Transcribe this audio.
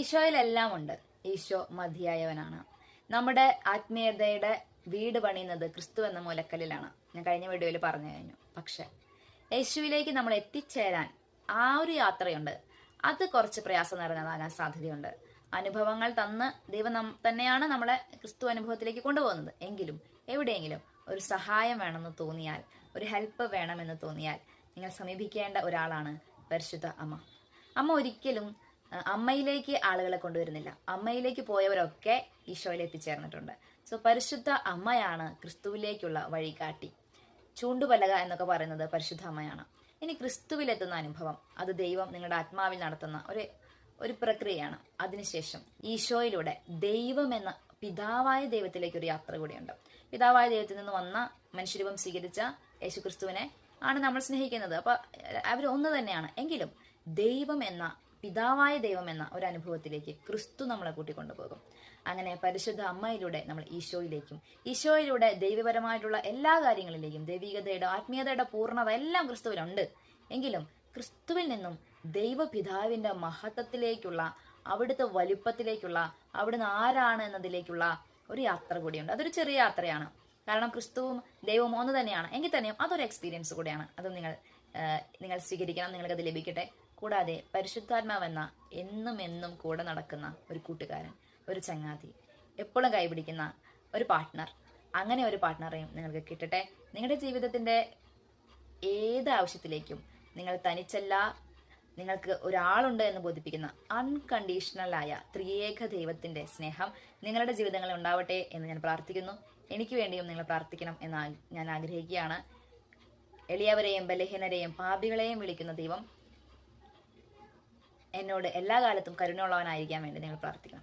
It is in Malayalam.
ഈശോയിലെല്ലാം ഉണ്ട്. ഈശോ മതിയായവനാണ്. നമ്മുടെ ആത്മീയതയുടെ വീട് പണിയുന്നത് ക്രിസ്തു എന്ന മൂലക്കല്ലിലാണ്. ഞാൻ കഴിഞ്ഞ വീഡിയോയിൽ പറഞ്ഞു കഴിഞ്ഞു. പക്ഷെ യേശുവിലേക്ക് നമ്മൾ എത്തിച്ചേരാൻ ആ ഒരു യാത്രയുണ്ട്. അത് കുറച്ച് പ്രയാസം നിറഞ്ഞതാകാൻ സാധ്യതയുണ്ട്. അനുഭവങ്ങൾ തന്ന് ദൈവം തന്നെയാണ് നമ്മളെ ക്രിസ്തു അനുഭവത്തിലേക്ക് കൊണ്ടുപോകുന്നത്. എങ്കിലും എവിടെയെങ്കിലും ഒരു സഹായം വേണമെന്ന് തോന്നിയാൽ, ഒരു ഹെൽപ്പ് വേണമെന്ന് തോന്നിയാൽ നിങ്ങൾ സമീപിക്കേണ്ട ഒരാളാണ് പരിശുദ്ധ അമ്മ. അമ്മ ഒരിക്കലും അമ്മയിലേക്ക് ആളുകളെ കൊണ്ടുവരുന്നില്ല. അമ്മയിലേക്ക് പോയവരൊക്കെ ഈശോയിൽ എത്തിച്ചേർന്നിട്ടുണ്ട്. സോ പരിശുദ്ധ അമ്മയാണ് ക്രിസ്തുവിലേക്കുള്ള വഴികാട്ടി. ചൂണ്ടുപലക എന്നൊക്കെ പറയുന്നത് പരിശുദ്ധ അമ്മയാണ്. ഇനി ക്രിസ്തുവിലെത്തുന്ന അനുഭവം, അത് ദൈവം നിങ്ങളുടെ ആത്മാവിൽ നടത്തുന്ന ഒരു പ്രക്രിയയാണ്. അതിനുശേഷം ഈശോയിലൂടെ ദൈവം എന്ന പിതാവായ ദൈവത്തിലേക്ക് ഒരു യാത്ര കൂടിയുണ്ട്. പിതാവായ ദൈവത്തിൽ നിന്ന് വന്ന മനുഷ്യരൂപം സ്വീകരിച്ച യേശു ക്രിസ്തുവിനെ ആണ് നമ്മൾ സ്നേഹിക്കുന്നത്. അപ്പൊ അവർ ഒന്ന് തന്നെയാണ്. എങ്കിലും ദൈവം എന്ന പിതാവായ ദൈവം എന്ന ഒരു അനുഭവത്തിലേക്ക് ക്രിസ്തു നമ്മളെ കൂട്ടിക്കൊണ്ടുപോകും. അങ്ങനെ പരിശുദ്ധ അമ്മയിലൂടെ നമ്മൾ ഈശോയിലേക്കും, ഈശോയിലൂടെ ദൈവപരമായിട്ടുള്ള എല്ലാ കാര്യങ്ങളിലേക്കും, ദൈവികതയുടെ ആത്മീയതയുടെ പൂർണ്ണത എല്ലാം ക്രിസ്തുവിലുണ്ട്. എങ്കിലും ക്രിസ്തുവിൽ നിന്നും ദൈവപിതാവിന്റെ മഹത്വത്തിലേക്കുള്ള, അവിടുത്തെ വലുപ്പത്തിലേക്കുള്ള, അവിടുന്ന് ആരാണ് എന്നതിലേക്കുള്ള ഒരു യാത്ര കൂടിയുണ്ട്. അതൊരു ചെറിയ യാത്രയാണ്. കാരണം ക്രിസ്തുവും ദൈവവും ഒന്ന് തന്നെയാണ്. എങ്കിൽ തന്നെയും അതൊരു എക്സ്പീരിയൻസ് കൂടിയാണ്. അത് നിങ്ങൾ സ്വീകരിക്കണം. നിങ്ങൾക്കത് ലഭിക്കട്ടെ. കൂടാതെ പരിശുദ്ധാത്മാവെന്ന എന്നും എന്നും കൂടെ നടക്കുന്ന ഒരു കൂട്ടുകാരൻ, ഒരു ചങ്ങാതി, എപ്പോഴും കൈപിടിക്കുന്ന ഒരു പാർട്ട്ണർ, അങ്ങനെ ഒരു പാർട്ട്ണറെയും നിങ്ങൾക്ക് കിട്ടട്ടെ. നിങ്ങളുടെ ജീവിതത്തിന്റെ ഏത് ആവശ്യത്തിലേക്കും നിങ്ങൾ തനിച്ചല്ല, നിങ്ങൾക്ക് ഒരാളുണ്ട് എന്ന് ബോധിപ്പിക്കുന്ന അൺകണ്ടീഷണലായ ത്രിയേക ദൈവത്തിന്റെ സ്നേഹം നിങ്ങളുടെ ജീവിതങ്ങളിൽ ഉണ്ടാവട്ടെ എന്ന് ഞാൻ പ്രാർത്ഥിക്കുന്നു. എനിക്ക് വേണ്ടിയും നിങ്ങൾ പ്രാർത്ഥിക്കണം എന്ന് ഞാൻ ആഗ്രഹിക്കുകയാണ്. എളിയവരെയും ബലഹീനരെയും പാപികളെയും വിളിക്കുന്ന ദൈവം എന്നോട് എല്ലാ കാലത്തും കരുണയുള്ളവനായിരിക്കാൻ വേണ്ടി നിങ്ങൾ പ്രാർത്ഥിക്കണം.